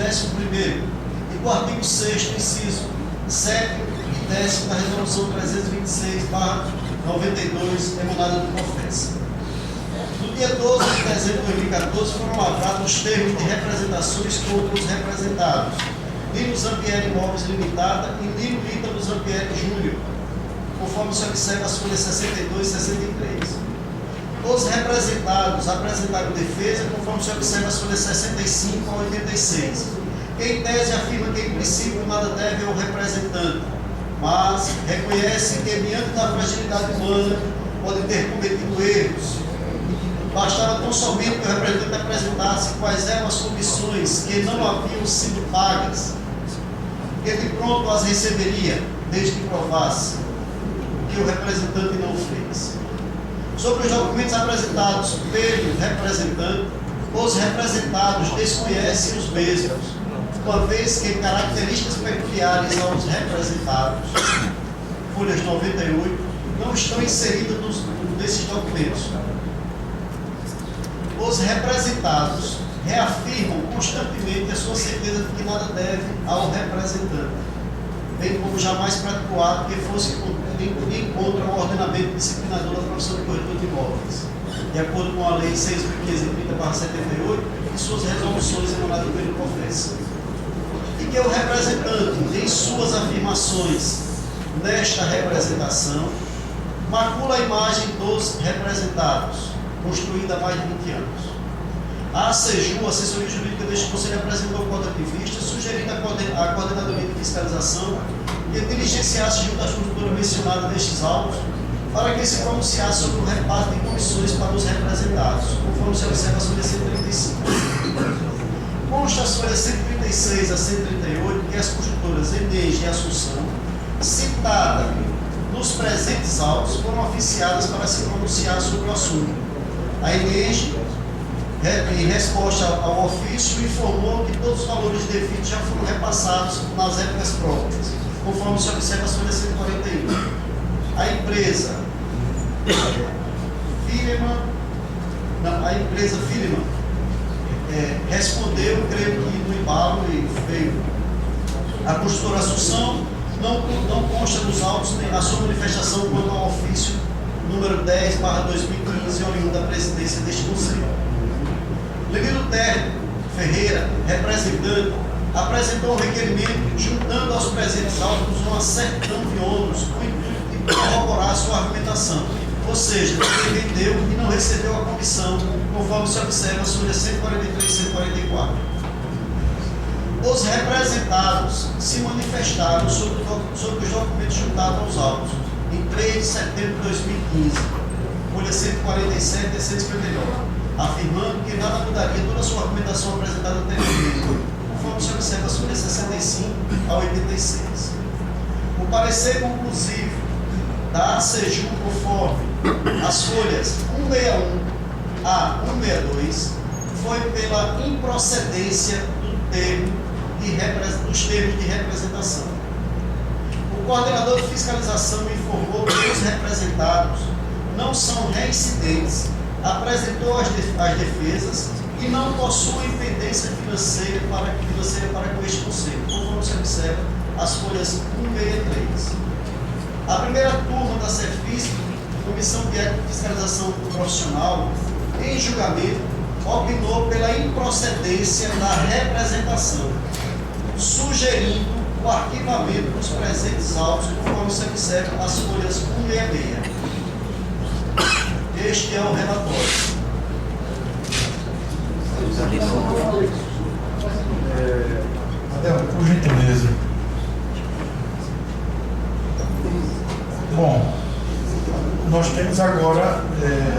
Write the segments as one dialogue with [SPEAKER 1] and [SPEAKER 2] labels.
[SPEAKER 1] 11º e do artigo 6º, inciso 7º e 10º da Resolução 326/92, emanada do CONFES. No dia 12 de dezembro de 2014, foram lavrados os termos de representações contra os representados Lino Zampieri Imóveis Limitada e Lino Ítalo Zampieri Júnior, conforme se observa as folhas 62 e 63. Os representados apresentaram defesa, conforme se observa as folhas 65 a 86. Em tese afirma que, em princípio, nada deve ao representante, mas reconhece que, diante da fragilidade humana, pode ter cometido erros. Bastava tão somente que o representante apresentasse quais eram as comissões que não haviam sido pagas, que de pronto as receberia, desde que provasse que o representante não fez. Sobre os documentos apresentados pelo representante, os representados desconhecem os mesmos, uma vez que características peculiares aos representados, folhas 98, não estão inseridas nesses documentos. Os representados reafirmam constantemente a sua certeza de que nada deve ao representante, bem como jamais praticou ato que fosse contra o ordenamento disciplinador da profissão de corretor de imóveis, de acordo com a Lei 6.530/78 e suas resoluções emanadas pelo CONFES. E que o representante, em suas afirmações nesta representação, macula a imagem dos representados, construída há mais de 20 anos. A ACEJU, a Assessoria Jurídica deste Conselho, apresentou cota de vista, sugerindo a Coordenadoria de Fiscalização que diligenciasse junto à estrutura mencionada nestes autos para que se pronunciasse sobre o reparto de comissões para os representados, conforme se observa as folhas 135. Consta as folhas 136 a 138 que as construtoras Enege e Assunção, citadas nos presentes autos, foram oficiadas para se pronunciar sobre o assunto. A Enege, em resposta ao ofício, informou que todos os valores devidos já foram repassados nas épocas próprias, conforme se observa as folhas 141. A empresa Fileman respondeu, creio que no embalo, e veio a construtora Assunção, não consta nos autos a sua manifestação quanto ao ofício número 10/2015, oriundo da presidência deste Conselho. Lenildo Terno Ferreira, representante, apresentou um requerimento juntando aos presentes autos uma certidão de ônus com o intuito de corroborar a sua argumentação, ou seja, ele vendeu e não recebeu a comissão, conforme se observa as folhas 143 e 144. Os representados se manifestaram sobre os documentos juntados aos autos em 3 de setembro de 2015, folha 147 e 159, afirmando que nada mudaria toda a sua argumentação apresentada anteriormente, conforme se observa as folhas 65 a 86. O parecer conclusivo da ACEJU, conforme as folhas 161 a 162, foi pela improcedência dos termos de representação. O coordenador de fiscalização informou que os representados não são reincidentes, apresentou as defesas e não possuem pendência financeira para com este Conselho, conforme se observa as folhas 163. A primeira turma da CEFISC, Comissão de Ética e Fiscalização Profissional, em julgamento, opinou pela improcedência da representação, sugerindo o arquivamento dos presentes autos, conforme se observa as folhas 166. Este é o relatório.
[SPEAKER 2] Adel, por gentileza. Bom, nós temos agora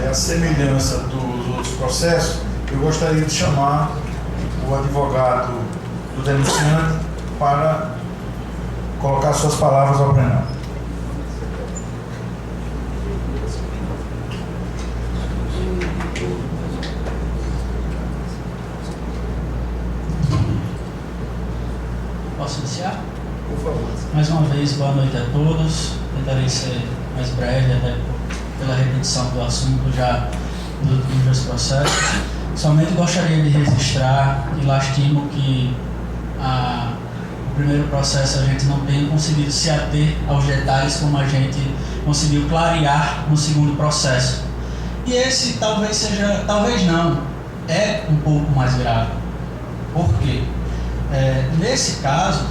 [SPEAKER 2] a semelhança dos outros processos. Eu gostaria de chamar o advogado do denunciante para colocar suas palavras ao plenário.
[SPEAKER 3] Posso iniciar?
[SPEAKER 2] Por favor.
[SPEAKER 3] Mais uma vez, boa noite a todos. Tentarei ser mais breve, até pela repetição do assunto já dos últimos dois processos. Somente gostaria de registrar e lastimo que primeiro processo a gente não tenha conseguido se ater aos detalhes como a gente conseguiu clarear no segundo processo. E esse talvez seja, talvez não, é um pouco mais grave. Por quê? Nesse caso,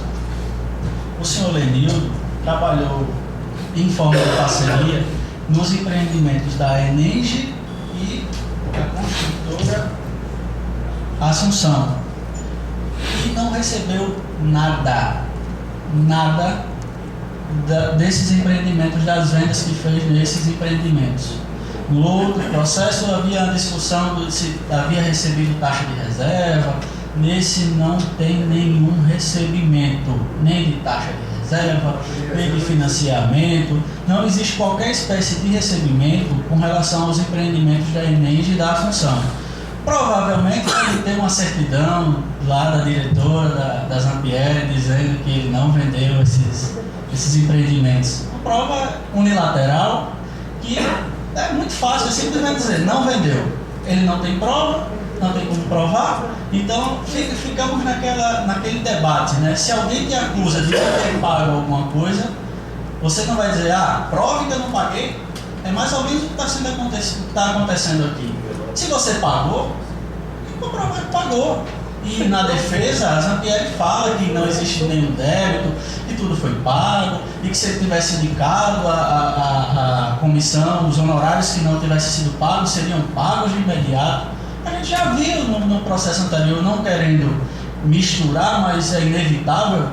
[SPEAKER 3] o senhor Lenildo trabalhou em forma de parceria nos empreendimentos da Enenge e da construtora Assunção. E não recebeu nada desses empreendimentos, das vendas que fez nesses empreendimentos. No outro processo havia a discussão de se havia recebido taxa de reserva. Nesse não tem nenhum recebimento, nem de taxa de reserva, nem de financiamento. Não existe qualquer espécie de recebimento com relação aos empreendimentos da Enenge e da Assunção. Provavelmente ele tem uma certidão lá da diretora da Zampieri dizendo que ele não vendeu esses empreendimentos. Uma prova unilateral que é muito fácil, é simplesmente dizer não vendeu. Ele não tem prova, não tem como provar, então ficamos naquele debate, né? Se alguém te acusa de não ter pago alguma coisa, você não vai dizer, prove que eu não paguei. É mais ou menos o que está acontecendo aqui. Se você pagou, vou provar que pagou. E na defesa, a Zampieri fala que não existe nenhum débito, que tudo foi pago, e que se ele tivesse indicado a comissão, os honorários que não tivessem sido pagos seriam pagos de imediato. A gente já viu no processo anterior, não querendo misturar, mas é inevitável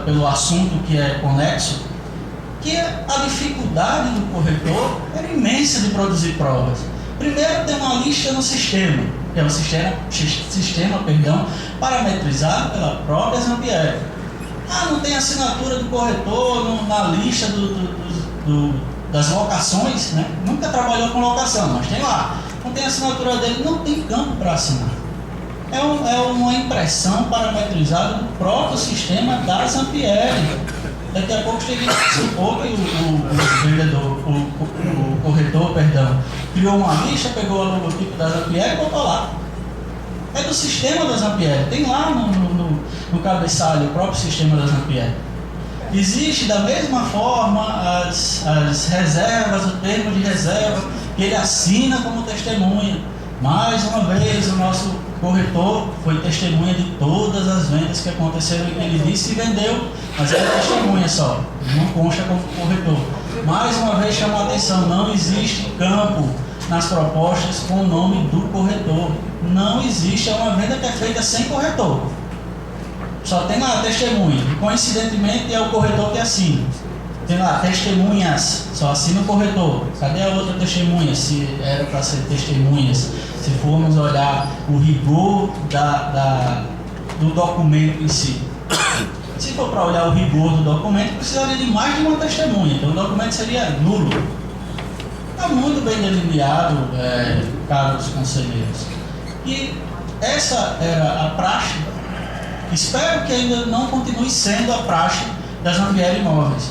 [SPEAKER 3] pelo assunto que é conexo, que a dificuldade do corretor era imensa de produzir provas. Primeiro tem uma lista no sistema, que é um sistema parametrizado pela própria Zampieri. Não tem assinatura do corretor na lista das locações, né? Nunca trabalhou com locação, mas tem lá. Não tem assinatura dele, não tem campo para assinar. É uma impressão parametrizada do próprio sistema da Zampieri. Daqui a pouco cheguei a supor que o corretor, criou uma lista, pegou o logotipo da Zampieri e botou lá. É do sistema da Zampieri, tem lá no cabeçalho o próprio sistema da Zampieri. Existe da mesma forma as reservas, o termo de reserva, que ele assina como testemunha. Mais uma vez, o nosso corretor foi testemunha de todas as vendas que aconteceram. Ele disse que vendeu, mas era testemunha só, não consta como corretor. Mais uma vez chama a atenção, não existe campo nas propostas com o nome do corretor. Não existe, é uma venda que é feita sem corretor. Só tem lá testemunha. Coincidentemente é o corretor que assina. Tem lá testemunhas, só assina o corretor. Cadê a outra testemunha? Se era para ser testemunhas. Se formos olhar o rigor do documento em si. Se for para olhar o rigor do documento, precisaria de mais de uma testemunha. Então o documento seria nulo. Está muito bem delineado, caros conselheiros. E essa era a praxe. Espero que ainda não continue sendo a praxe das Zampieri Imóveis.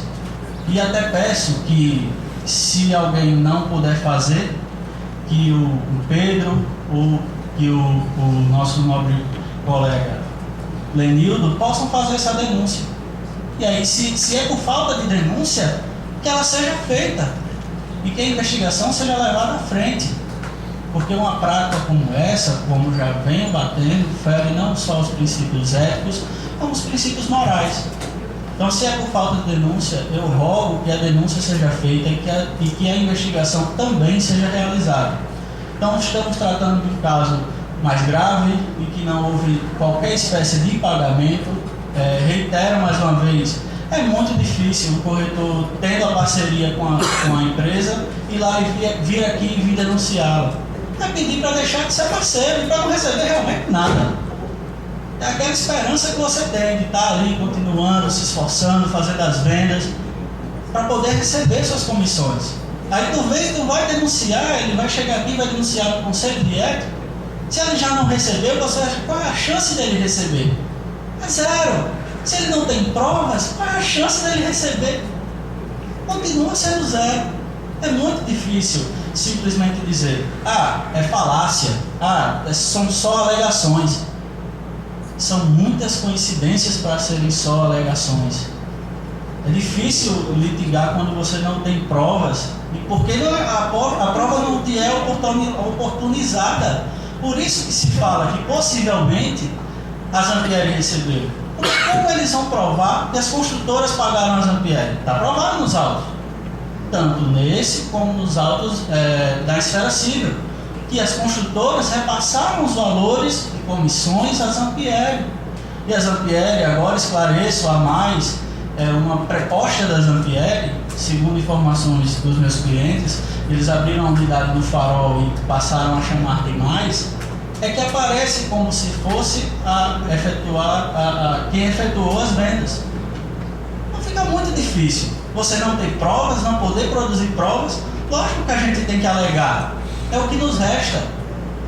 [SPEAKER 3] E até peço que, se alguém não puder fazer, que o Pedro ou que o nosso nobre colega Lenildo possam fazer essa denúncia. E aí, se é por falta de denúncia, que ela seja feita e que a investigação seja levada à frente. Porque uma prática como essa, como já venho batendo, fere não só os princípios éticos, como os princípios morais. Então, se é por falta de denúncia, eu rogo que a denúncia seja feita e que a investigação também seja realizada. Então, estamos tratando de um caso mais grave e que não houve qualquer espécie de pagamento. Reitero mais uma vez, é muito difícil o corretor, tendo a parceria com a empresa, ir lá e vir aqui e vir denunciá-la. É pedir para deixar de ser parceiro e para não receber realmente nada. É aquela esperança que você tem de estar ali continuando, se esforçando, fazendo as vendas, para poder receber suas comissões. Aí tu vai denunciar, ele vai chegar aqui e vai denunciar no conselho de ética. Se ele já não recebeu, você acha qual é a chance dele receber? É zero. Se ele não tem provas, qual é a chance dele receber? Continua sendo zero. É muito difícil simplesmente dizer, é falácia, são só alegações. são muitas coincidências para serem só alegações. É difícil litigar quando você não tem provas, e porque a prova não te é oportunizada. Por isso que se fala que possivelmente a Zampieri recebeu. Como eles vão provar que as construtoras pagaram a Zampieri? Está provado nos autos, tanto nesse como nos autos da esfera civil, que as construtoras repassaram os valores de comissões à Zampieri. E a Zampieri, agora esclareço a mais, uma proposta da Zampieri, segundo informações dos meus clientes, eles abriram a unidade do Farol e passaram a chamar de mais, é que aparece como se fosse quem efetuou as vendas. Então fica muito difícil. Você não ter provas, não poder produzir provas, lógico que a gente tem que alegar. É o que nos resta.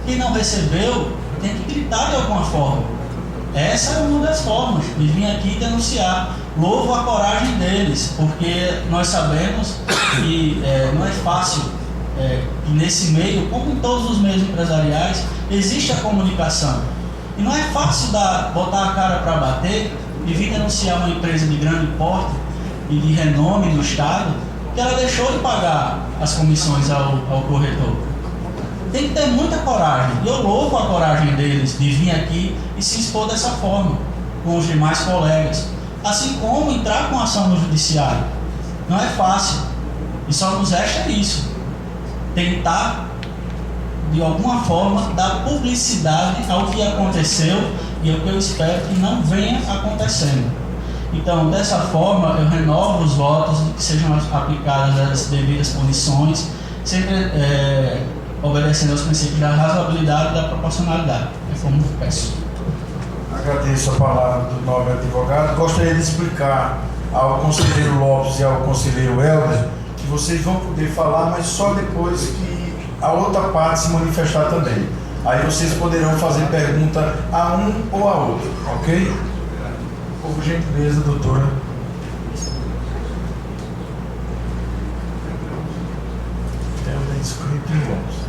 [SPEAKER 3] Quem não recebeu tem que gritar de alguma forma. Essa é uma das formas de vir aqui denunciar. Louvo a coragem deles, porque nós sabemos que não é fácil, que nesse meio, como em todos os meios empresariais, existe a comunicação. E não é fácil botar a cara para bater e vir denunciar uma empresa de grande porte e de renome do Estado, que ela deixou de pagar as comissões ao corretor. Tem que ter muita coragem. E eu louvo a coragem deles de vir aqui e se expor dessa forma, com os demais colegas. Assim como entrar com ação no judiciário. Não é fácil. E só nos resta isso. Tentar, de alguma forma, dar publicidade ao que aconteceu e ao que eu espero que não venha acontecendo. Então, dessa forma, eu renovo os votos de que sejam aplicadas as devidas punições, sempre obedecendo aos princípios da razoabilidade e da proporcionalidade. É como eu peço.
[SPEAKER 2] Agradeço a palavra do nobre advogado. Gostaria de explicar ao conselheiro Lopes e ao conselheiro Helder que vocês vão poder falar, mas só depois que a outra parte se manifestar também. Aí vocês poderão fazer pergunta a um ou a outro, ok? Por gentileza, doutora. Helder inscrito em Lopes.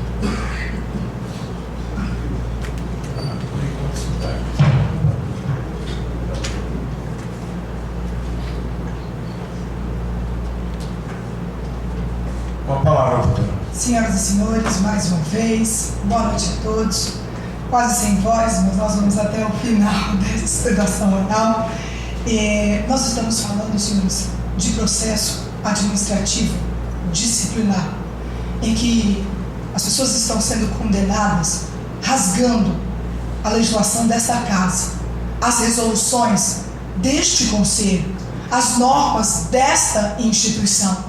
[SPEAKER 2] Com a palavra, doutora.
[SPEAKER 4] Senhoras e senhores, mais uma vez, boa noite a todos. Quase sem voz, mas nós vamos até o final dessa estudação oral. Nós estamos falando, senhores, de processo administrativo disciplinar, em que as pessoas estão sendo condenadas, rasgando a legislação dessa casa, as resoluções deste conselho, as normas desta instituição.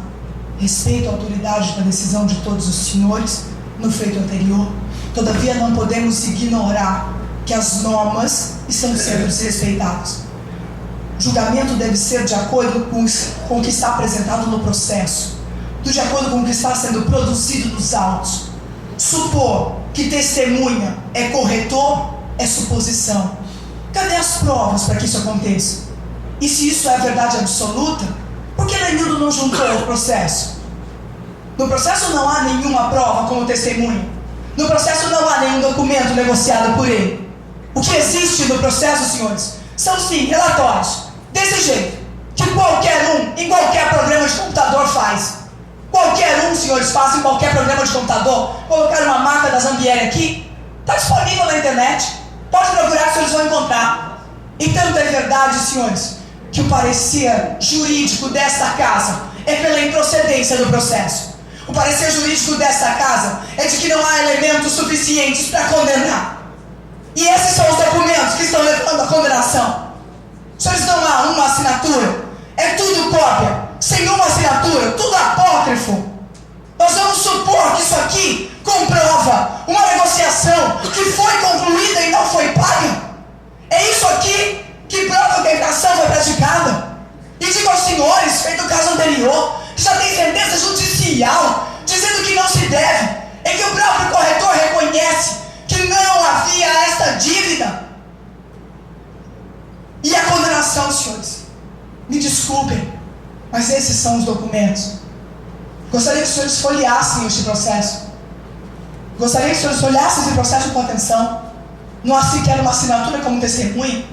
[SPEAKER 4] Respeito à autoridade da decisão de todos os senhores no feito anterior. Todavia, não podemos ignorar que as normas estão sendo desrespeitadas. O julgamento deve ser de acordo com o que está apresentado no processo, de acordo com o que está sendo produzido nos autos. Supor que testemunha é corretor é suposição. Cadê as provas para que isso aconteça? E se isso é verdade absoluta, por que Lenildo não juntou o processo? No processo não há nenhuma prova como testemunha. No processo não há nenhum documento negociado por ele. O que existe no processo, senhores, são sim relatórios, desse jeito, que qualquer um, em qualquer programa de computador faz. Qualquer um, senhores, faz em qualquer programa de computador. Colocar uma marca da Zampieri aqui, está disponível na internet. Pode procurar que vocês vão encontrar. E tanto é verdade, senhores, que o parecer jurídico desta casa é pela improcedência do processo. O parecer jurídico desta casa é de que não há elementos suficientes para condenar. E esses são os documentos que estão levando à condenação. Senhores, não há uma assinatura. É tudo cópia, sem uma assinatura, tudo apócrifo. Nós vamos supor que isso aqui comprova uma negociação que foi concluída e não foi paga. É isso aqui que prova que a infração foi praticada. E digo aos senhores, feito o caso anterior, que já tem sentença judicial dizendo que não se deve, é que o próprio corretor reconhece que não havia esta dívida. E a condenação, senhores, me desculpem, mas esses são os documentos. Gostaria que os senhores folheassem este processo. Gostaria que os senhores folheassem esse processo com atenção. Não há sequer uma assinatura como testemunha.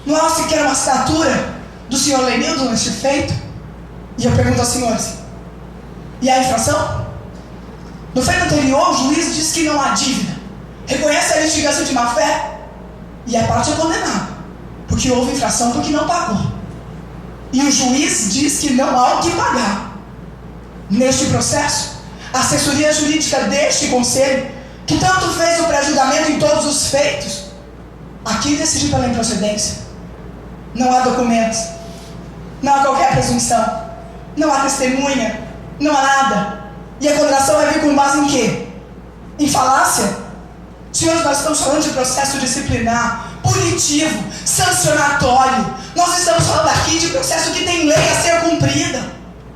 [SPEAKER 4] Não há sequer uma assinatura do senhor Lenildo neste feito. E eu pergunto aos senhores, e a infração? No feito anterior, o juiz diz que não há dívida, reconhece a litigância de má-fé, e a parte é condenada, porque houve infração porque não pagou. E o juiz diz que não há o que pagar. Neste processo, a assessoria jurídica deste conselho, que tanto fez o pré-julgamento em todos os feitos, aqui decidiu pela improcedência. Não há documentos, não há qualquer presunção, não há testemunha, não há nada. E a condenação vai vir com base em quê? Em falácia? Senhores, nós estamos falando de processo disciplinar, punitivo, sancionatório. Nós estamos falando aqui de processo que tem lei a ser cumprida.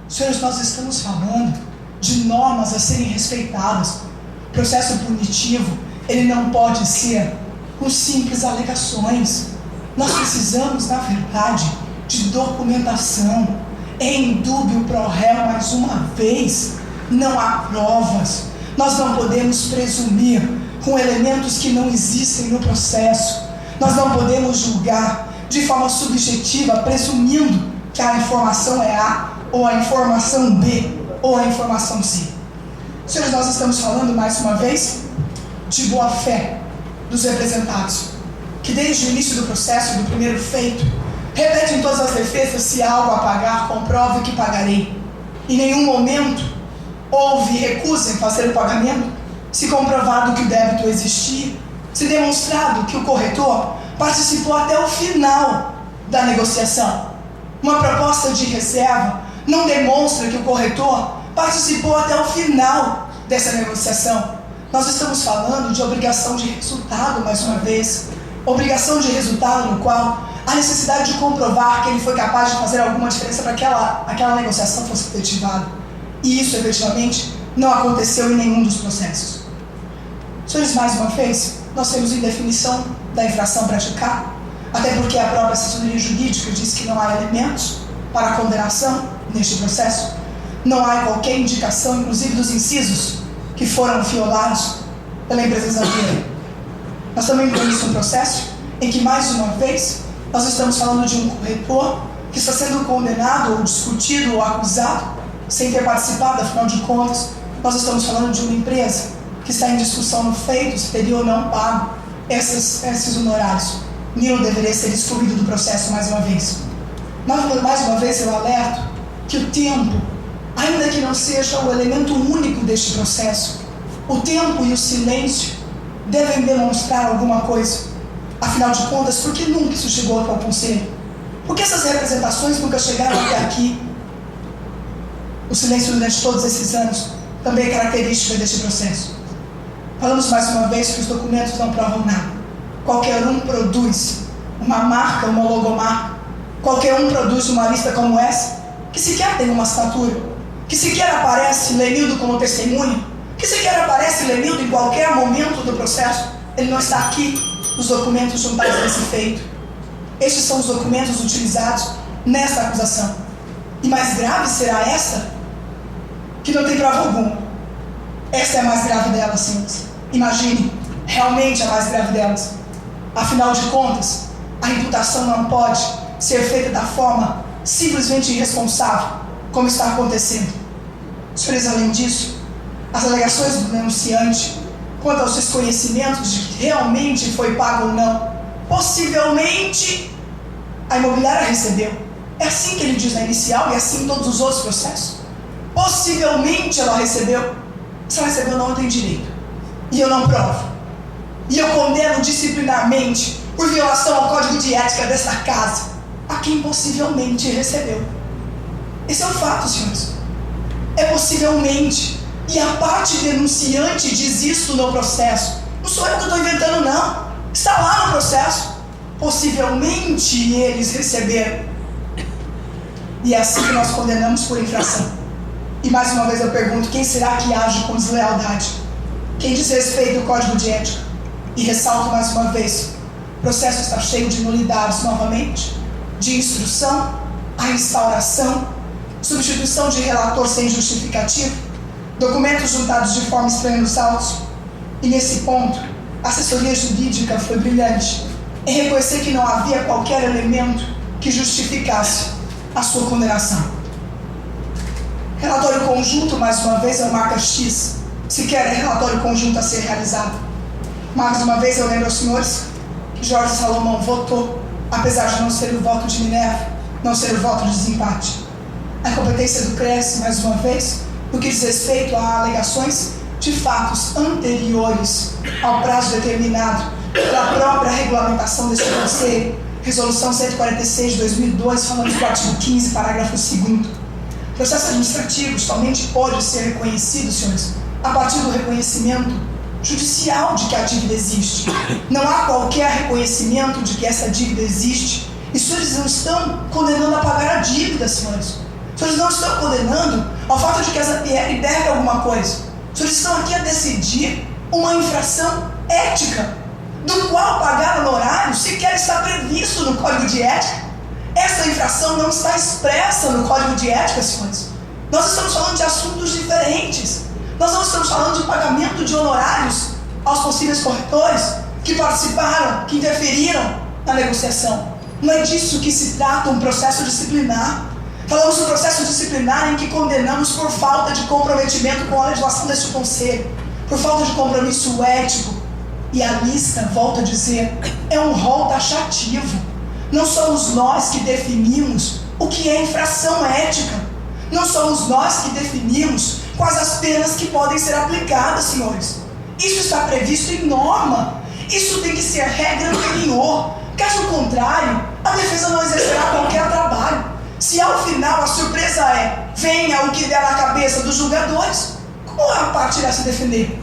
[SPEAKER 4] Senhores, nós estamos falando de normas a serem respeitadas. Processo punitivo, ele não pode ser com simples alegações. Nós precisamos, na verdade, de documentação. É indúbio pro réu mais uma vez. Não há provas. Nós não podemos presumir com elementos que não existem no processo. Nós não podemos julgar de forma subjetiva, presumindo que a informação é A, ou a informação B, ou a informação C. Senhores, nós estamos falando mais uma vez de boa-fé dos representados, que desde o início do processo, do primeiro feito, repetem todas as defesas: se há algo a pagar, comprove que pagarei. Em nenhum momento houve recusa em fazer o pagamento, se comprovado que o débito existia, se demonstrado que o corretor participou até o final da negociação. Uma proposta de reserva não demonstra que o corretor participou até o final dessa negociação. Nós estamos falando de obrigação de resultado, mais uma vez. Obrigação de resultado no qual há necessidade de comprovar que ele foi capaz de fazer alguma diferença para que aquela negociação fosse efetivada. E isso, efetivamente, não aconteceu em nenhum dos processos. Senhores, mais uma vez, nós temos indefinição da infração praticada, até porque a própria assessoria jurídica diz que não há elementos para a condenação neste processo. Não há qualquer indicação, inclusive dos incisos que foram violados pela empresa Zampieri. Nós também temos um processo em que, mais uma vez, nós estamos falando de um corretor que está sendo condenado, ou discutido, ou acusado, sem ter participado. Afinal de contas, nós estamos falando de uma empresa que está em discussão no feito, se teria ou não pago esses honorários. Nilo deveria ser excluído do processo mais uma vez. Mas, mais uma vez, eu alerto que o tempo, ainda que não seja o elemento único deste processo, o tempo e o silêncio devem demonstrar alguma coisa. Afinal de contas, por que nunca isso chegou até o conselho? Por que essas representações nunca chegaram até aqui? O silêncio durante todos esses anos também é característica deste processo. Falamos mais uma vez que os documentos não provam nada. Qualquer um produz uma marca, uma logomarca. Qualquer um produz uma lista como essa, que sequer tem uma assinatura, que sequer aparece Lenildo como testemunha, que sequer aparece Lenildo em qualquer momento do processo. Ele não está aqui nos documentos juntados nesse feito. Estes são os documentos utilizados nesta acusação. E mais grave será esta, que não tem prova alguma. Esta é a mais grave delas, senhores. Imagine, realmente a mais grave delas. Afinal de contas, a imputação não pode ser feita da forma simplesmente irresponsável, como está acontecendo. Senhores, além disso, as alegações do denunciante quanto aos desconhecimentos de que realmente foi pago ou não, possivelmente a imobiliária recebeu. É assim que ele diz na inicial e é assim em todos os outros processos. Possivelmente ela recebeu. Se ela recebeu, não tem direito. E eu não provo. E eu condeno disciplinarmente por violação ao código de ética desta casa a quem possivelmente recebeu. Esse é um fato, senhores. É possivelmente. E a parte denunciante diz isso no processo. Não sou eu que estou inventando, não. Está lá no processo. Possivelmente eles receberam. E é assim que nós condenamos por infração. E mais uma vez eu pergunto, quem será que age com deslealdade? Quem desrespeita o código de ética? E ressalto mais uma vez, o processo está cheio de nulidades novamente, de instrução, a instauração, substituição de relator sem justificativo, documentos juntados de forma estranha nos autos. E nesse ponto, a assessoria jurídica foi brilhante em reconhecer que não havia qualquer elemento que justificasse a sua condenação. Relatório conjunto, mais uma vez, é marca X, sequer é relatório conjunto a ser realizado. Mais uma vez, eu lembro aos senhores que Jorge Salomão votou, apesar de não ser o voto de Minerva, não ser o voto de desempate. A competência do CRES, mais uma vez, no que diz respeito a alegações de fatos anteriores ao prazo determinado pela própria regulamentação deste Conselho, Resolução 146 de 2002, falando do artigo 15, parágrafo 2º. O processo administrativo somente pode ser reconhecido, senhores, a partir do reconhecimento judicial de que a dívida existe. Não há qualquer reconhecimento de que essa dívida existe. E os senhores não estão condenando a pagar a dívida, senhores. Os senhores não estão condenando ao fato de que a Zampieri deve alguma coisa. Os senhores estão aqui a decidir uma infração ética, do qual pagar honorário sequer está previsto no Código de Ética. Essa infração não está expressa no Código de Ética, senhores. Nós estamos falando de assuntos diferentes. Nós não estamos falando de pagamento de honorários aos possíveis corretores que participaram, que interferiram na negociação. Não é disso que se trata um processo disciplinar. Falamos do processo disciplinar em que condenamos por falta de comprometimento com a legislação deste Conselho, por falta de compromisso ético. E a lista, volto a dizer, é um rol taxativo. Não somos nós que definimos o que é infração ética. Não somos nós que definimos quais as penas que podem ser aplicadas, senhores. Isso está previsto em norma. Isso tem que ser regra anterior. Caso contrário, a defesa não exercerá qualquer trabalho. Se ao final a surpresa é venha o que der na cabeça dos julgadores, como a parte irá se defender?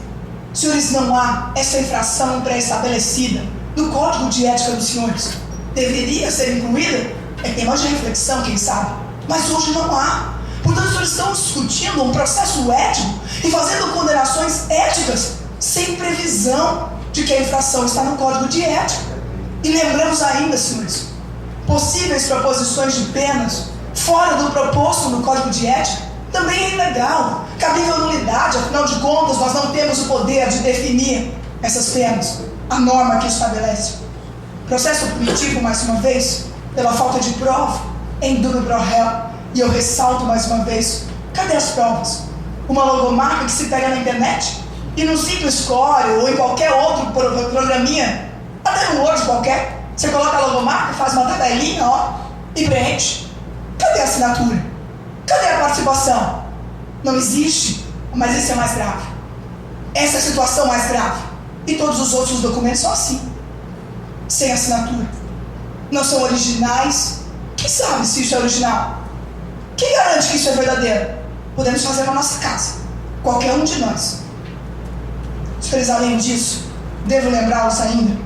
[SPEAKER 4] Senhores, não há essa infração pré-estabelecida no Código de Ética dos senhores. Deveria ser incluída? É tema de reflexão, quem sabe. Mas hoje não há. Portanto, os senhores estão discutindo um processo ético e fazendo condenações éticas sem previsão de que a infração está no Código de Ética. E lembramos ainda, senhores, possíveis proposições de penas fora do proposto no Código de Ética também é ilegal, cabível nulidade. Afinal de contas, nós não temos o poder de definir essas penas. A norma que estabelece. Processo punitivo, mais uma vez, pela falta de prova, em dúvida pro réu. E eu ressalto mais uma vez, cadê as provas? Uma logomarca que se pega na internet e no simples score ou em qualquer outro programinha, até no Word qualquer, você coloca a logomarca, faz uma tabelinha, ó, e preenche. Cadê a assinatura? Cadê a participação? Não existe, mas esse é mais grave. Essa é a situação mais grave. E todos os outros documentos são assim, sem assinatura. Não são originais. Quem sabe se isso é original? Quem garante que isso é verdadeiro? Podemos fazer na nossa casa, qualquer um de nós. Senhores, além disso, devo lembrá-los ainda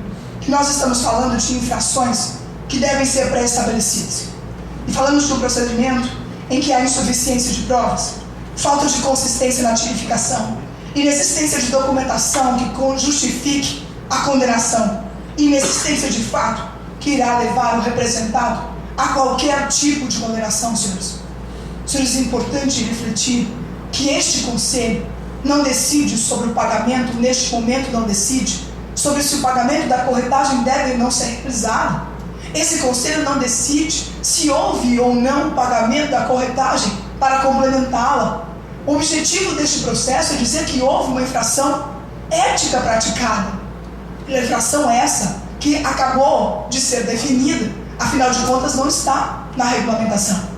[SPEAKER 4] que nós estamos falando de infrações que devem ser pré-estabelecidas. E falamos de um procedimento em que há insuficiência de provas, falta de consistência na tipificação, inexistência de documentação que justifique a condenação, inexistência de fato que irá levar o representado a qualquer tipo de condenação, senhores. Senhores, é importante refletir que este Conselho não decide sobre o pagamento, neste momento não decide sobre se o pagamento da corretagem deve ou não ser realizado. Esse Conselho não decide se houve ou não pagamento da corretagem para complementá-la. O objetivo deste processo é dizer que houve uma infração ética praticada. E a infração essa que acabou de ser definida, afinal de contas não está na regulamentação.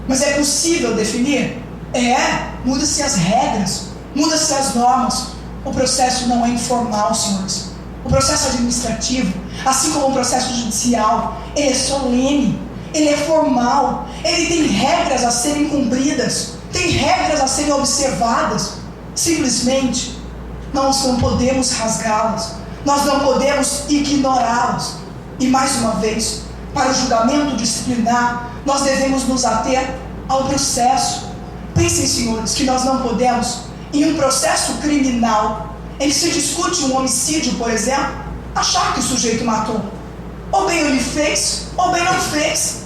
[SPEAKER 4] Mas é possível definir? Muda-se as regras, muda-se as normas. O processo não é informal, senhores. O processo administrativo, assim como o processo judicial, ele é solene, ele é formal, ele tem regras a serem cumpridas, tem regras a serem observadas. Simplesmente, nós não podemos rasgá-las, nós não podemos ignorá-las. E mais uma vez, para o julgamento disciplinar, nós devemos nos ater ao processo. Pensem, senhores, que nós não podemos, em um processo criminal, em que se discute um homicídio, por exemplo, achar que o sujeito matou. Ou bem ele fez, ou bem não fez.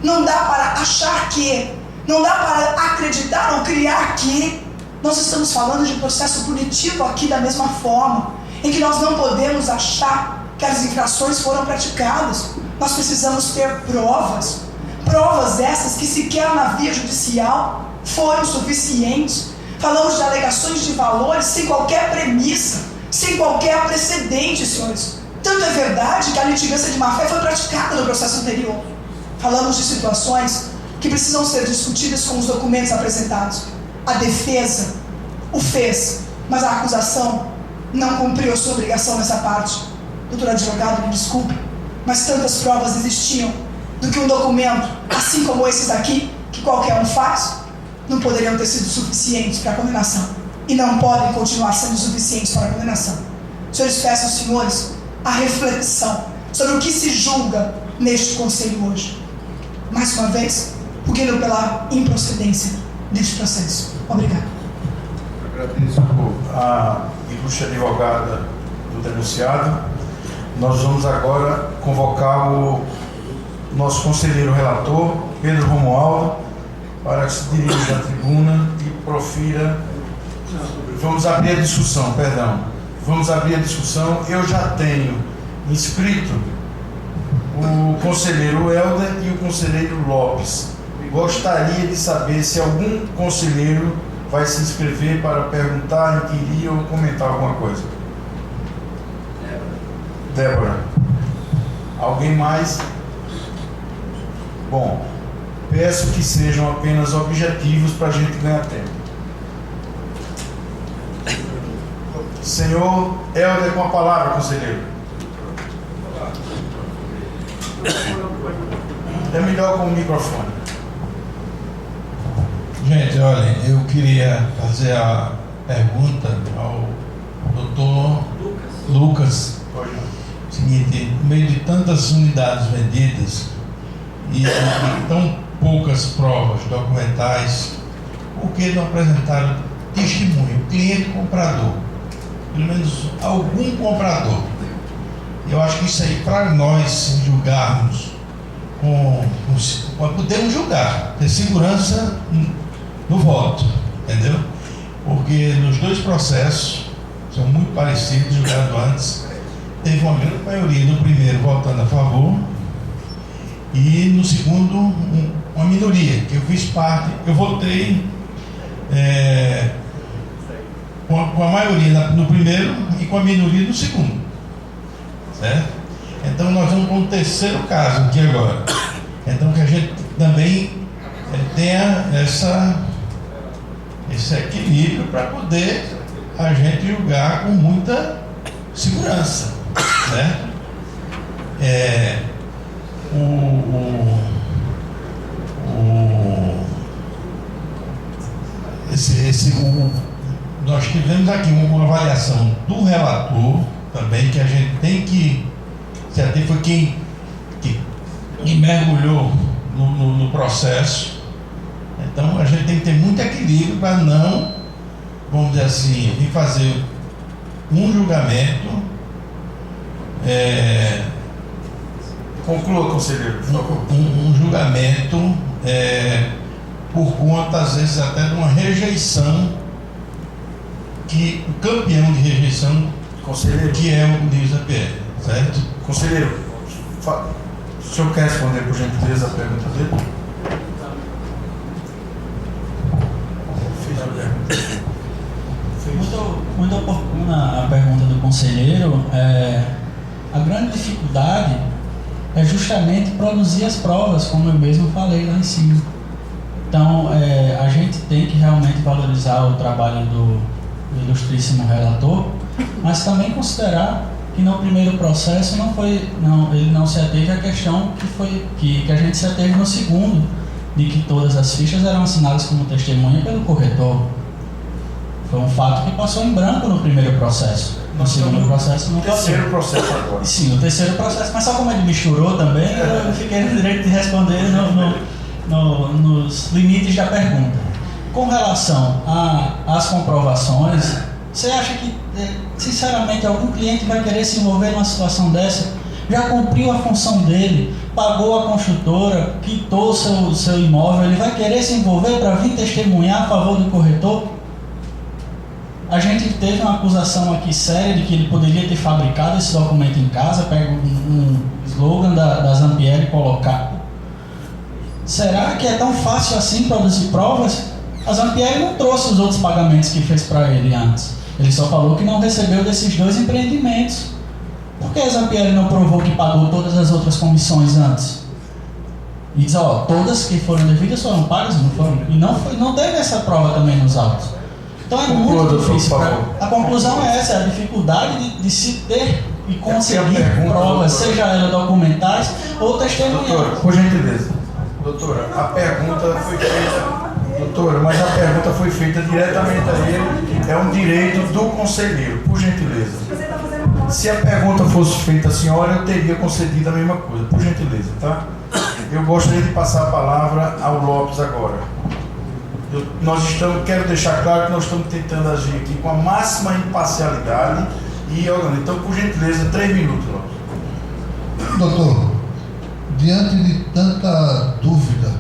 [SPEAKER 4] Não dá para achar que, não dá para acreditar ou criar que. Nós estamos falando de processo punitivo aqui da mesma forma. em que nós não podemos achar que as infrações foram praticadas. Nós precisamos ter provas, provas essas que sequer na via judicial foram suficientes. Falamos de alegações de valores sem qualquer premissa, sem qualquer precedente, senhores. Tanto é verdade que a litigância de má-fé foi praticada no processo anterior. Falamos de situações que precisam ser discutidas com os documentos apresentados. A defesa o fez, mas a acusação não cumpriu a sua obrigação nessa parte. Doutor advogado, me desculpe, mas tantas provas existiam do que um documento, assim como esses aqui, que qualquer um faz, não poderiam ter sido suficientes para a condenação. E não podem continuar sendo suficientes para a condenação. Senhores, peço aos senhores a reflexão sobre o que se julga neste conselho hoje. Mais uma vez, pedindo pela improcedência deste processo. Obrigado.
[SPEAKER 2] Agradeço a ilustre advogada do denunciado. Nós vamos agora convocar o nosso conselheiro relator, Pedro Romualdo, para que se dirija à tribuna e profira. Vamos abrir a discussão, perdão. Vamos abrir a discussão. Eu já tenho inscrito o conselheiro Helder e o conselheiro Lopes. Gostaria de saber se algum conselheiro vai se inscrever para perguntar, inquirir ou comentar alguma coisa. Débora. Alguém mais? Bom, peço que sejam apenas objetivos para a gente ganhar tempo. Senhor Helder, com a palavra, conselheiro. É melhor com o microfone.
[SPEAKER 5] Gente, olha, eu queria fazer a pergunta ao doutor Lucas. Seguinte, no meio de tantas unidades vendidas e tão poucas provas documentais, por que não apresentaram testemunho, cliente comprador? Pelo menos algum comprador. Eu acho que isso aí, para nós julgarmos, podemos julgar, ter segurança no voto, entendeu? Porque nos dois processos, são muito parecidos, julgados antes, teve uma grande maioria no primeiro votando a favor e no segundo uma minoria, que eu fiz parte, eu votei com a maioria no primeiro e com a minoria no segundo, certo? Então nós vamos para um terceiro caso aqui agora, então que a gente também tenha esse equilíbrio para poder a gente julgar com muita segurança, né? Nós tivemos aqui uma avaliação do relator também, que a gente tem que até foi quem mergulhou no processo. Então a gente tem que ter muito equilíbrio para não, vamos dizer assim, vir fazer um julgamento.
[SPEAKER 2] Conclua, conselheiro, por favor.
[SPEAKER 5] Um julgamento por conta, às vezes, até de uma rejeição, que o campeão de rejeição, conselheiro, que é o Luiz APR, certo?
[SPEAKER 2] Conselheiro, o senhor quer responder, por gentileza, a pergunta dele?
[SPEAKER 3] Muito oportuna a pergunta do conselheiro. A grande dificuldade é justamente produzir as provas, como eu mesmo falei lá em cima. Então, a gente tem que realmente valorizar o trabalho do ilustríssimo relator, mas também considerar que no primeiro processo ele não se ateve à questão que a gente se ateve no segundo, de que todas as fichas eram assinadas como testemunha pelo corretor. Foi um fato que passou em branco no primeiro processo. No segundo processo não passou.
[SPEAKER 2] O terceiro processo agora.
[SPEAKER 3] Sim, o terceiro processo, mas só como ele misturou também, eu fiquei no direito de responder nos limites da pergunta. Com relação às comprovações, você acha que, sinceramente, algum cliente vai querer se envolver numa situação dessa? Já cumpriu a função dele, pagou a construtora, quitou o seu imóvel, ele vai querer se envolver para vir testemunhar a favor do corretor? A gente teve uma acusação aqui séria de que ele poderia ter fabricado esse documento em casa, pega um slogan da Zampieri e colocar. Será que é tão fácil assim produzir provas? A Zampieri não trouxe os outros pagamentos que fez para ele antes. Ele só falou que não recebeu desses 2 empreendimentos. Por que a Zampieri não provou que pagou todas as outras comissões antes? E diz, ó, todas que foram devidas foram pagas, não foram? E não teve essa prova também nos autos. Então é muito difícil. A conclusão é essa, a dificuldade de se ter e conseguir provas, seja elas documentais ou testemunhais.
[SPEAKER 2] Doutora, por gentileza. Doutora, a pergunta foi feita. Doutora, mas a pergunta foi feita diretamente a ele. É um direito do conselheiro, por gentileza. Se a pergunta fosse feita à senhora, eu teria concedido a mesma coisa, por gentileza, tá? Eu gostaria de passar a palavra ao Lopes agora. Quero deixar claro que nós estamos tentando agir aqui com a máxima imparcialidade e organizar. Então, por gentileza, 3 minutos, Lopes.
[SPEAKER 6] Doutor, diante de tanta dúvida,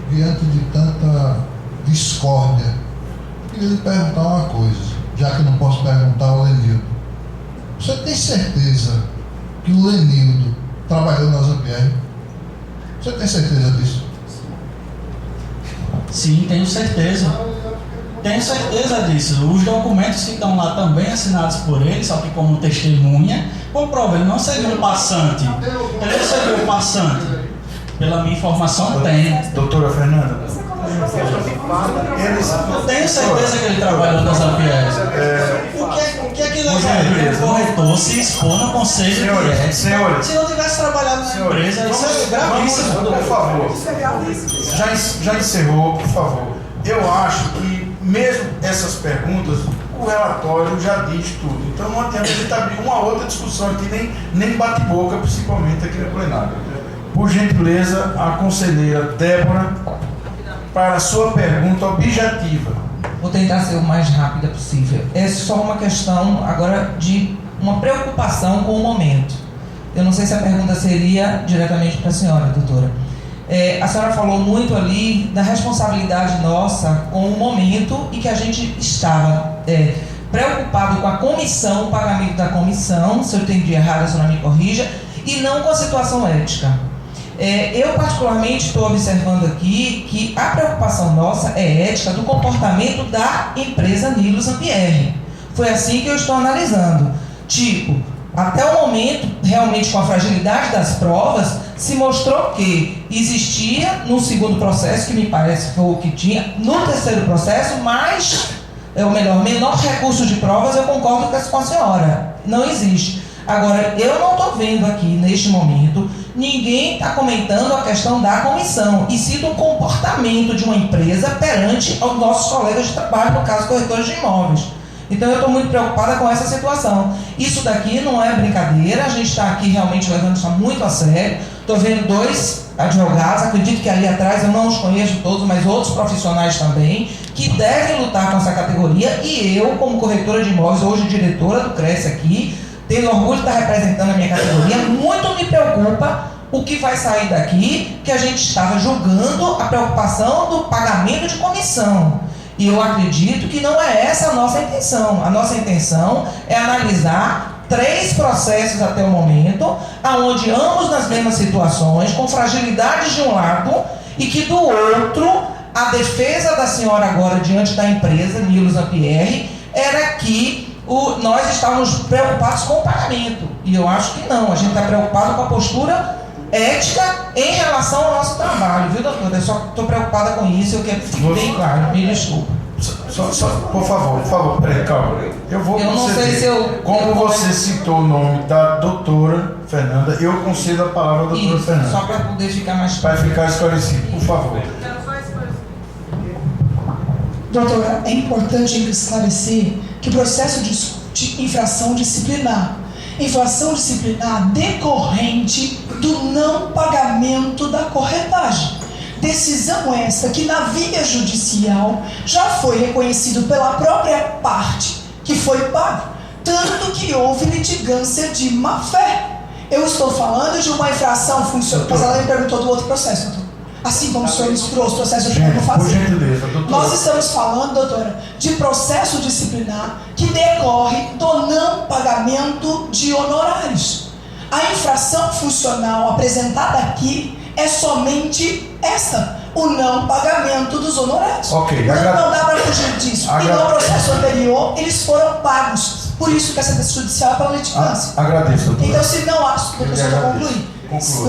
[SPEAKER 6] diante de tanta discórdia, queria lhe perguntar uma coisa, já que não posso perguntar ao Lenildo. Você tem certeza que o Lenildo trabalhou na Zampieri? Você tem certeza disso?
[SPEAKER 3] Sim, tenho certeza. Tenho certeza disso. Os documentos que estão lá também assinados por ele, só que como testemunha, comprova, ele não seria um passante. Ele não seria um passante. Pela minha informação, tem.
[SPEAKER 2] Doutora Fernanda,
[SPEAKER 3] Eu tenho certeza que ele trabalhou nas Zampieri. O que é que levaria o corretor se expor no conselho de ética se não tivesse trabalhado na empresa? Isso é gravíssimo.
[SPEAKER 2] Por favor. Já encerrou, por favor. Eu acho que mesmo essas perguntas, o relatório já diz tudo. Então não adianta a gente abrir uma outra discussão aqui, nem bate-boca, principalmente aqui no plenário. Por gentileza, a conselheira Débora, para a sua pergunta objetiva.
[SPEAKER 7] Vou tentar ser o mais rápida possível. É só uma questão agora de uma preocupação com o momento. Eu não sei se a pergunta seria diretamente para a senhora, doutora. A senhora falou muito ali da responsabilidade nossa com o momento e que a gente estava preocupado com a comissão, o pagamento da comissão, se eu entendi errado, a senhora me corrija, e não com a situação ética. Eu particularmente estou observando aqui que a preocupação nossa é ética do comportamento da empresa Nilo Zampieri. Foi assim que eu estou analisando. Tipo, até o momento, realmente com a fragilidade das provas, se mostrou que existia no segundo processo, que me parece que foi o que tinha, no terceiro processo, menor recurso de provas, eu concordo com a senhora. Não existe. Agora, eu não estou vendo aqui, neste momento, ninguém está comentando a questão da comissão, e sim do comportamento de uma empresa perante aos nossos colegas de trabalho, no caso, corretores de imóveis. Então, eu estou muito preocupada com essa situação. Isso daqui não é brincadeira, a gente está aqui realmente levando isso muito a sério. Estou vendo 2 advogados, acredito que ali atrás, eu não os conheço todos, mas outros profissionais também, que devem lutar com essa categoria, e eu, como corretora de imóveis, hoje diretora do Cresce aqui, tendo orgulho de estar representando a minha categoria, muito me preocupa o que vai sair daqui, que a gente estava julgando a preocupação do pagamento de comissão. E eu acredito que não é essa a nossa intenção. A nossa intenção é analisar 3 processos até o momento, aonde ambos nas mesmas situações, com fragilidades de um lado, e que do outro, a defesa da senhora agora diante da empresa, Nilo Zampieri, era que nós estávamos preocupados com o pagamento. E eu acho que não, a gente está preocupado com a postura ética em relação ao nosso trabalho, viu, doutora? Eu só estou preocupada com isso, eu quero que fique bem claro, me desculpa.
[SPEAKER 2] Por favor, peraí, calma. Eu não sei se eu... Como você citou o nome da doutora Fernanda, eu concedo a palavra à doutora Fernanda.
[SPEAKER 7] Só para poder ficar mais
[SPEAKER 2] claro. Vai ficar esclarecido, por favor.
[SPEAKER 4] Doutora, é importante esclarecer que o processo de infração disciplinar decorrente do não pagamento da corretagem. Decisão essa que na via judicial já foi reconhecido pela própria parte que foi pago, tanto que houve litigância de má-fé. Eu estou falando de uma infração funcional, mas ela me perguntou do outro processo, doutor. assim como o senhor misturou os processos de
[SPEAKER 2] Gente,
[SPEAKER 4] como
[SPEAKER 2] por
[SPEAKER 4] fazer.
[SPEAKER 2] gentileza, doutora.
[SPEAKER 4] Nós estamos falando, doutora, de processo disciplinar que decorre do não pagamento de honorários. A infração funcional apresentada aqui é somente essa, o não pagamento dos honorários.
[SPEAKER 2] Ok,
[SPEAKER 4] Não dá para fugir disso. E no processo anterior, eles foram pagos. Por isso que essa decisão judicial é pela litigância.
[SPEAKER 2] Agradeço, doutora.
[SPEAKER 4] Então, se não há, doutor, só para concluir,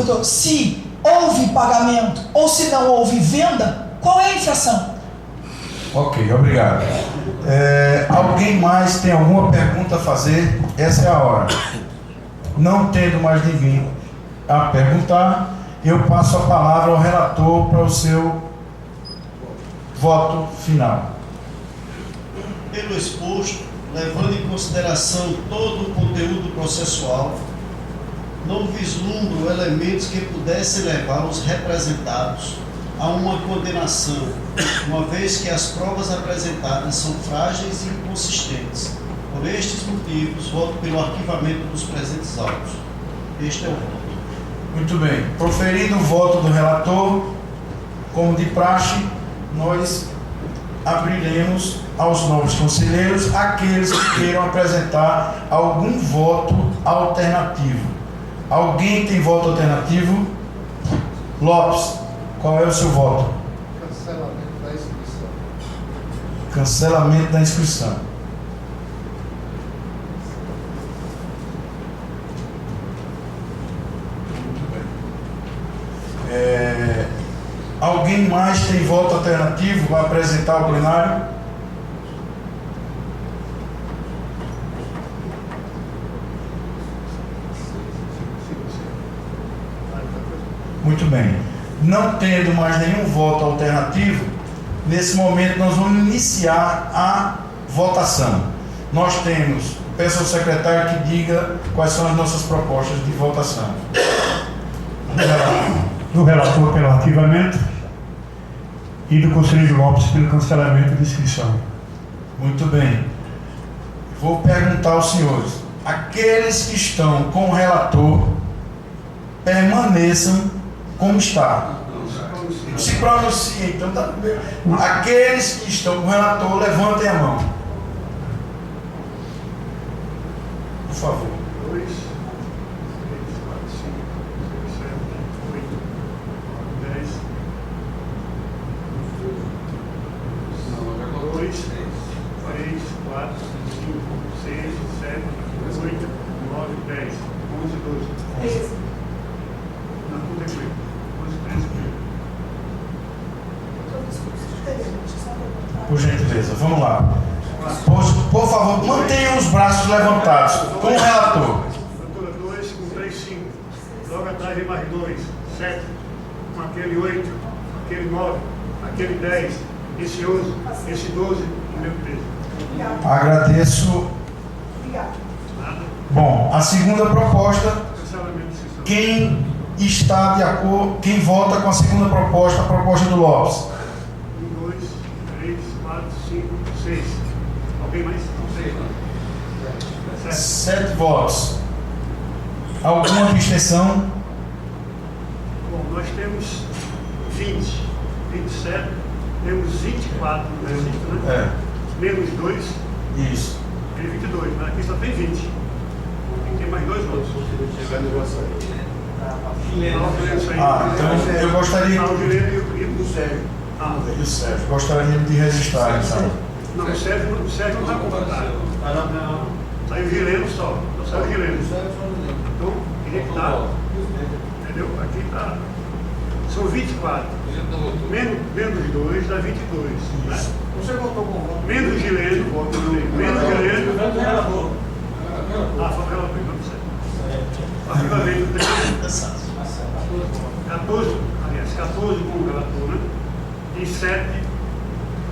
[SPEAKER 4] doutor, se houve pagamento ou se não houve venda, qual é a infração?
[SPEAKER 2] Ok, obrigado. Alguém mais tem alguma pergunta a fazer? Essa é a hora. Não tendo mais ninguém a perguntar, eu passo a palavra ao relator para o seu voto final.
[SPEAKER 1] Pelo exposto, levando em consideração todo o conteúdo processual, não vislumbro elementos que pudessem levar os representados a uma condenação, uma vez que as provas apresentadas são frágeis e inconsistentes. Por estes motivos, voto pelo arquivamento dos presentes autos. Este é o voto.
[SPEAKER 2] Muito bem. Proferido o voto do relator, como de praxe, nós abriremos aos novos conselheiros aqueles que queiram apresentar algum voto alternativo. Alguém tem voto alternativo? Lopes, qual é o seu voto?
[SPEAKER 6] Cancelamento da inscrição.
[SPEAKER 2] Cancelamento da inscrição. Muito bem. Alguém mais tem voto alternativo para apresentar ao plenário? Muito bem. Não tendo mais nenhum voto alternativo, nesse momento nós vamos iniciar a votação. Nós temos, peço ao secretário que diga quais são as nossas propostas de votação.
[SPEAKER 8] Do relator pelo arquivamento e do conselheiro Lopes pelo cancelamento de inscrição.
[SPEAKER 2] Muito bem. Vou perguntar aos senhores: aqueles que estão com o relator, permaneçam como está. Se pronunciem, então tá bem. Aqueles que estão com o relator, levantem a mão. Por favor.
[SPEAKER 8] 2, 3, 4, 5, 6, 7, 8, 10. 2, 3, 4, 5, 6, 7, 8, 9, 10, 11, 12.
[SPEAKER 4] 13.
[SPEAKER 8] Não, não tem comigo. 11, 13 comigo.
[SPEAKER 2] Por gentileza, vamos lá. Por favor, mantenham os braços levantados com o relator.
[SPEAKER 8] Doutora, 2 com 3, 5. Logo atrás vem mais 2, 7. Com aquele 8, aquele 9, aquele 10, esse 11, esse 12 e meu 13.
[SPEAKER 2] Agradeço.
[SPEAKER 4] Obrigado.
[SPEAKER 8] Nada.
[SPEAKER 2] Bom, a segunda proposta,
[SPEAKER 8] Cancelamento de inscrição.
[SPEAKER 2] quem está de acordo, quem vota com a segunda proposta, a proposta do Lopes?
[SPEAKER 8] 1, 2, 3, 4, 5, 6. Alguém mais? Não sei. 7.
[SPEAKER 2] 7 votos. Alguma abstenção?
[SPEAKER 8] Bom, nós temos 20, 27, temos 24 no registro, né? Menos 2,
[SPEAKER 2] Isso.
[SPEAKER 8] tem 22, mas aqui só tem 20. Tem que ter mais 2 votos.
[SPEAKER 2] Então eu gostaria.
[SPEAKER 8] Ah, o Juliano e o Sérgio. Ah,
[SPEAKER 2] E o Sérgio, gostaria de registrar, então.
[SPEAKER 8] não, o Sérgio não está completado. Não. Sai o Gileno só. Só o Gileno. Então, queria que tá. Entendeu? Aqui está. São 24. Menos 2 dá 22. Né?
[SPEAKER 6] Você votou com o voto?
[SPEAKER 8] Menos Gileno. Menos Gileno. Ah, foi o relator, não sei. Arquivamento do 14, aliás, 14 com o relator, né? E 7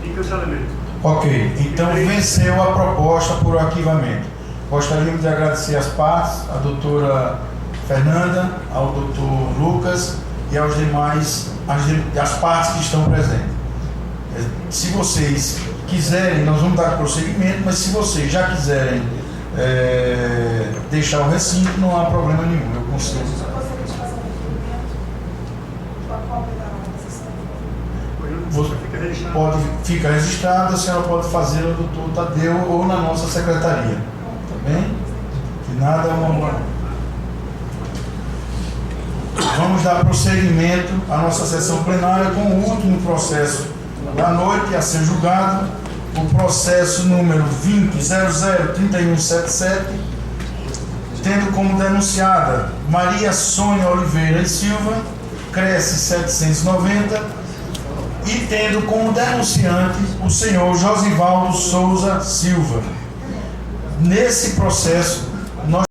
[SPEAKER 8] de cancelamento.
[SPEAKER 2] Ok, então venceu a proposta por arquivamento. Gostaríamos de agradecer as partes, a doutora Fernanda, ao doutor Lucas e aos demais, as partes que estão presentes. Se vocês quiserem, nós vamos dar prosseguimento, mas se vocês já quiserem deixar o recinto, não há problema nenhum. Eu consigo.
[SPEAKER 4] Eu gostaria de fazer um requerimento com a cópia da sessão.
[SPEAKER 2] fica registrado, a senhora pode fazer no doutor Tadeu ou na nossa secretaria. Tá bem? Que nada é uma. Vamos dar prosseguimento à nossa sessão plenária com o último processo da noite a ser julgado, o processo número 20.003177, tendo como denunciada Maria Sônia Oliveira e Silva, Cresce 790, e tendo como denunciante o senhor Josivaldo Souza Silva. Nesse processo,